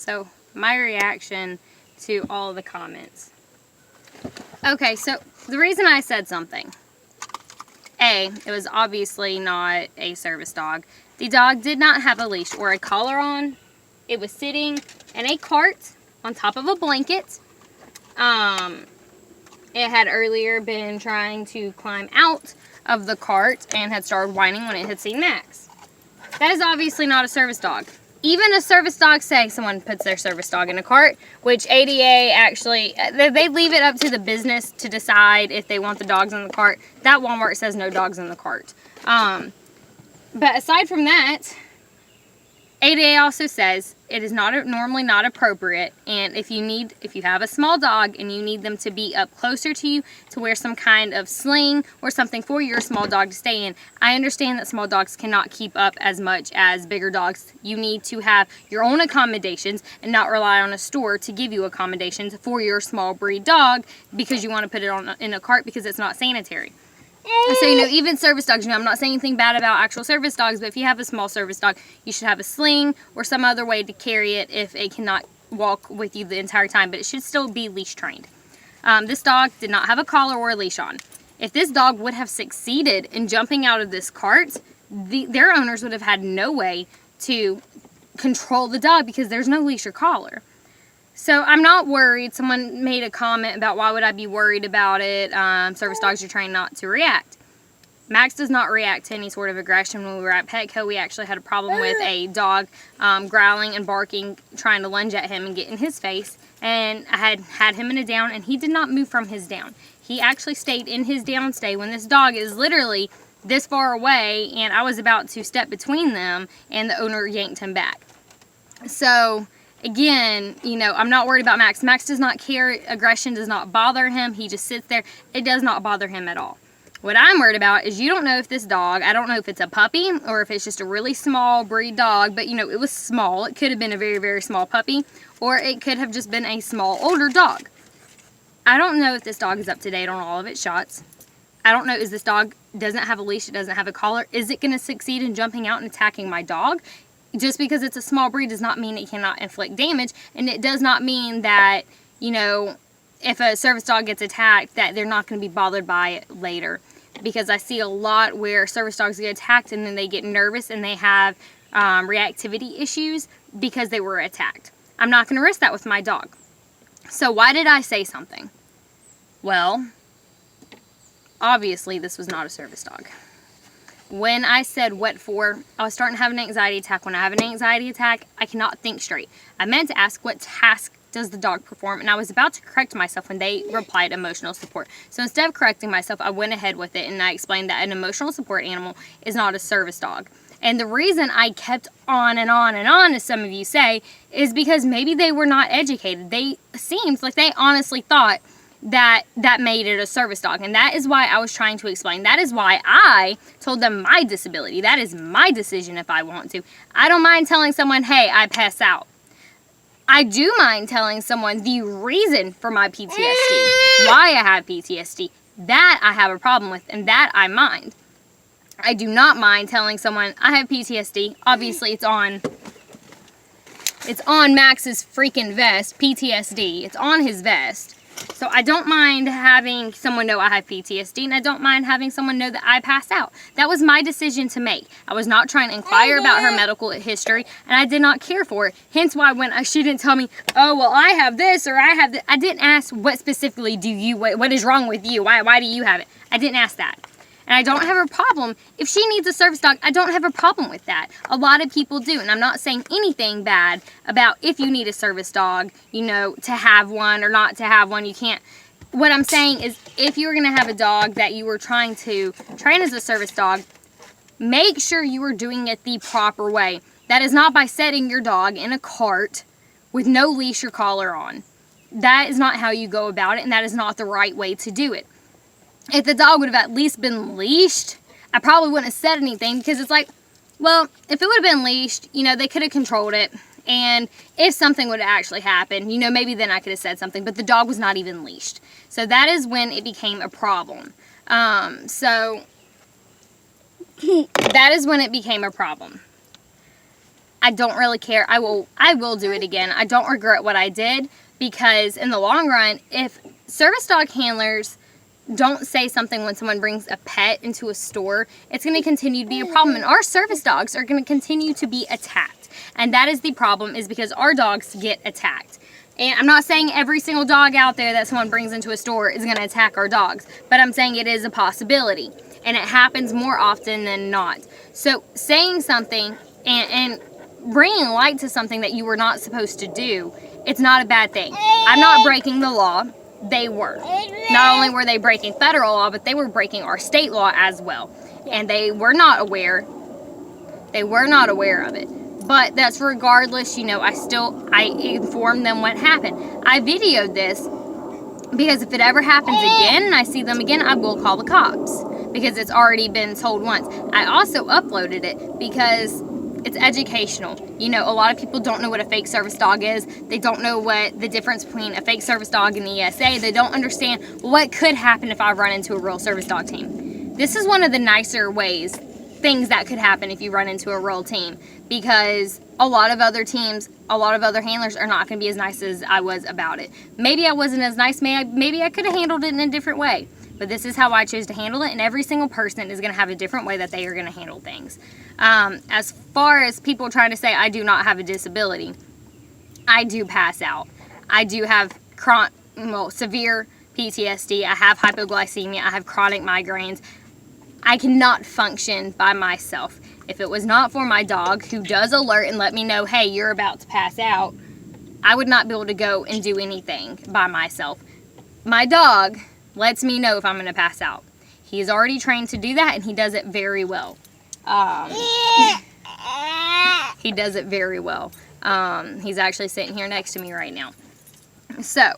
So my reaction to all the comments. Okay, so the reason I said something. A, it was obviously not a service dog. The dog did not have a leash or a collar on. It was sitting in a cart on top of a blanket. It had earlier been trying to climb out of the cart and had started whining when it had seen Max. That is obviously not a service dog. Even a service dog, say someone puts their service dog in a cart, which ADA actually, they leave it up to the business to decide if they want the dogs in the cart. That Walmart says no dogs in the cart. But aside from that, ADA also says it is normally not appropriate, and if you have a small dog and you need them to be up closer to you to wear some kind of sling or something for your small dog to stay in, I understand that small dogs cannot keep up as much as bigger dogs. You need to have your own accommodations and not rely on a store to give you accommodations for your small breed dog because you want to put it in a cart because it's not sanitary. So, even service dogs, I'm not saying anything bad about actual service dogs, but if you have a small service dog, you should have a sling or some other way to carry it if it cannot walk with you the entire time, but it should still be leash trained. This dog did not have a collar or a leash on. If this dog would have succeeded in jumping out of this cart, their owners would have had no way to control the dog because there's no leash or collar. So I'm not worried. Someone made a comment about why would I be worried about it. Service dogs are trained not to react. Max does not react to any sort of aggression. When we were at Petco, we actually had a problem with a dog growling and barking, trying to lunge at him and get in his face. And I had him in a down, and he did not move from his down. He actually stayed in his down stay when this dog is literally this far away, and I was about to step between them, and the owner yanked him back. So again, I'm not worried about Max. Max does not care. Aggression does not bother him. He just sits there. It does not bother him at all. What I'm worried about is you don't know if this dog, I don't know if it's a puppy or if it's just a really small breed dog, but it was small. It could have been a very, very small puppy, or it could have just been a small older dog. I don't know if this dog is up to date on all of its shots. I don't know, is this dog doesn't have a leash, it doesn't have a collar. Is it going to succeed in jumping out and attacking my dog? Just because it's a small breed does not mean it cannot inflict damage, and it does not mean that, if a service dog gets attacked, that they're not going to be bothered by it later. Because I see a lot where service dogs get attacked and then they get nervous and they have reactivity issues because they were attacked. I'm not going to risk that with my dog. So why did I say something? Well, obviously this was not a service dog. When I said what for, I was starting to have an anxiety attack. When I have an anxiety attack, I cannot think straight. I meant to ask what task does the dog perform, and I was about to correct myself when they replied emotional support. So instead of correcting myself, I went ahead with it and I explained that an emotional support animal is not a service dog. And the reason I kept on and on and on, as some of you say, is because maybe they were not educated. They seemed like they honestly thought that made it a service dog, and that is why I was trying to explain. That is why I told them my disability. That is my decision if I want to. I don't mind telling someone, hey, I pass out. I do mind telling someone the reason for my PTSD, why I have PTSD. That I have a problem with, and that I mind. I do not mind telling someone I have PTSD. Obviously, it's on Max's freaking vest, PTSD. It's on his vest. So I don't mind having someone know I have PTSD, and I don't mind having someone know that I passed out. That was my decision to make. I was not trying to inquire about her medical history, and I did not care for it. Hence why when she didn't tell me, oh, well, I have this or I have that, I didn't ask what specifically what is wrong with you? Why do you have it? I didn't ask that. And I don't have a problem. If she needs a service dog, I don't have a problem with that. A lot of people do. And I'm not saying anything bad about if you need a service dog, to have one or not to have one. You can't. What I'm saying is if you're going to have a dog that you were trying to train as a service dog, make sure you are doing it the proper way. That is not by setting your dog in a cart with no leash or collar on. That is not how you go about it, and that is not the right way to do it. If the dog would have at least been leashed, I probably wouldn't have said anything because it's like, well, if it would have been leashed, they could have controlled it. And if something would have actually happened, maybe then I could have said something. But the dog was not even leashed. So that is when it became a problem. That is when it became a problem. I don't really care. I will do it again. I don't regret what I did, because in the long run, if service dog handlers don't say something when someone brings a pet into a store, it's going to continue to be a problem, and our service dogs are going to continue to be attacked. And that is the problem, is because our dogs get attacked. And I'm not saying every single dog out there that someone brings into a store is going to attack our dogs, but I'm saying it is a possibility, and it happens more often than not. So saying something and bringing light to something that you were not supposed to do, it's not a bad thing. I'm not breaking the law. They were. Not only were they breaking federal law, but they were breaking our state law as well. And they were not aware. They were not aware of it. But that's regardless, you know, I informed them what happened. I videoed this because if it ever happens again and I see them again, I will call the cops, because it's already been told once. I also uploaded it because it's educational. You know, a lot of people don't know what a fake service dog is. They don't know what the difference between a fake service dog and the ESA. They don't understand what could happen if I run into a real service dog team. This is one of the nicer things that could happen if you run into a real team, because a lot of other teams, a lot of other handlers are not going to be as nice as I was about it. Maybe I wasn't as nice. Maybe I could have handled it in a different way. But this is how I chose to handle it, and every single person is going to have a different way that they are going to handle things. As far as people trying to say I do not have a disability, I do pass out. I do have severe PTSD. I have hypoglycemia. I have chronic migraines. I cannot function by myself. If it was not for my dog, who does alert and let me know, hey, you're about to pass out, I would not be able to go and do anything by myself. My dog lets me know if I'm going to pass out. He is already trained to do that, and he does it very well. He does it very well. He's actually sitting here next to me right now. So,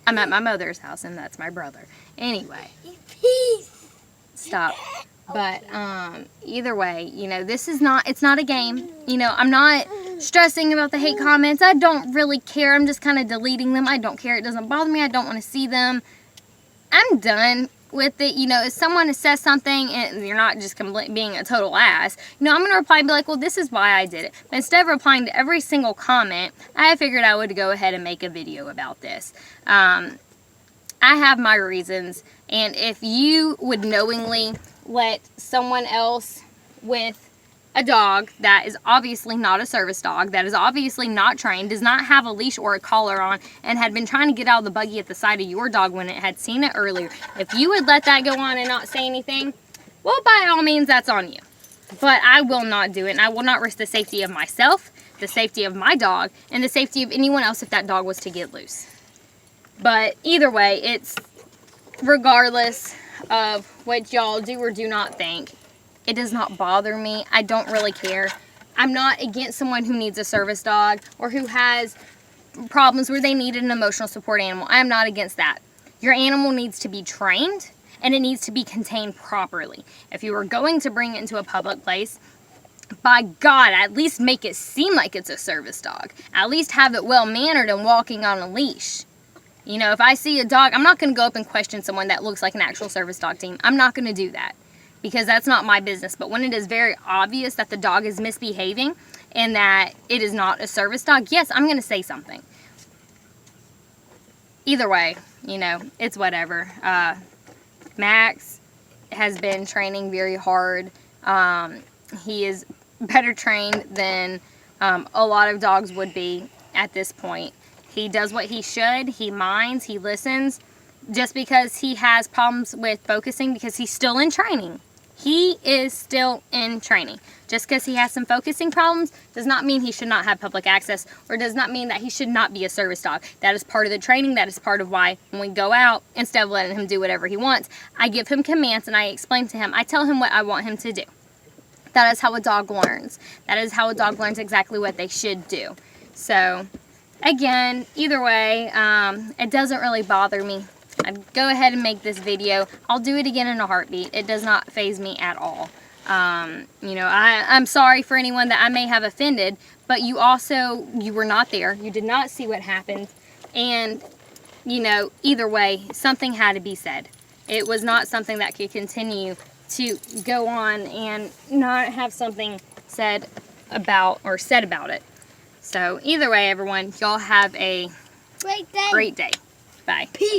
I'm at my mother's house, and that's my brother. Anyway, stop. But either way, you know, it's not a game. You know, I'm not stressing about the hate comments. I don't really care. I'm just kind of deleting them. I don't care. It doesn't bother me. I don't want to see them. I'm done with it. You know, if someone says something and you're not just being a total ass, you know, I'm going to reply and be like, well, this is why I did it. But instead of replying to every single comment, I figured I would go ahead and make a video about this. I have my reasons, and if you would knowingly let someone else with a dog that is obviously not a service dog, that is obviously not trained, does not have a leash or a collar on, and had been trying to get out of the buggy at the side of your dog when it had seen it earlier, if you would let that go on and not say anything, well, by all means, that's on you. But I will not do it, and I will not risk the safety of myself, the safety of my dog, and the safety of anyone else if that dog was to get loose. But either way, it's regardless of what y'all do or do not think, it does not bother me. I don't really care. I'm not against someone who needs a service dog or who has problems where they need an emotional support animal. I am not against that. Your animal needs to be trained, and it needs to be contained properly. If you are going to bring it into a public place, by God, at least make it seem like it's a service dog. At least have it well mannered and walking on a leash. You know, if I see a dog, I'm not going to go up and question someone that looks like an actual service dog team. I'm not going to do that, because that's not my business. But when it is very obvious that the dog is misbehaving and that it is not a service dog, yes, I'm going to say something. Either way, you know, it's whatever. Max has been training very hard. He is better trained than a lot of dogs would be at this point. He does what he should. He minds. He listens. Just because he has problems with focusing, because he's still in training. He is still in training. Just because he has some focusing problems does not mean he should not have public access, or does not mean that he should not be a service dog. That is part of the training. That is part of why when we go out, instead of letting him do whatever he wants, I give him commands and I explain to him. I tell him what I want him to do. That is how a dog learns. That is how a dog learns exactly what they should do. So, again, either way, it doesn't really bother me. I'd go ahead and make this video. I'll do it again in a heartbeat. It does not faze me at all. You know, I'm sorry for anyone that I may have offended, but you were not there. You did not see what happened. And, you know, either way, something had to be said. It was not something that could continue to go on and not have something said about it. So either way, everyone, y'all have a Great day. great day. Bye. Peace.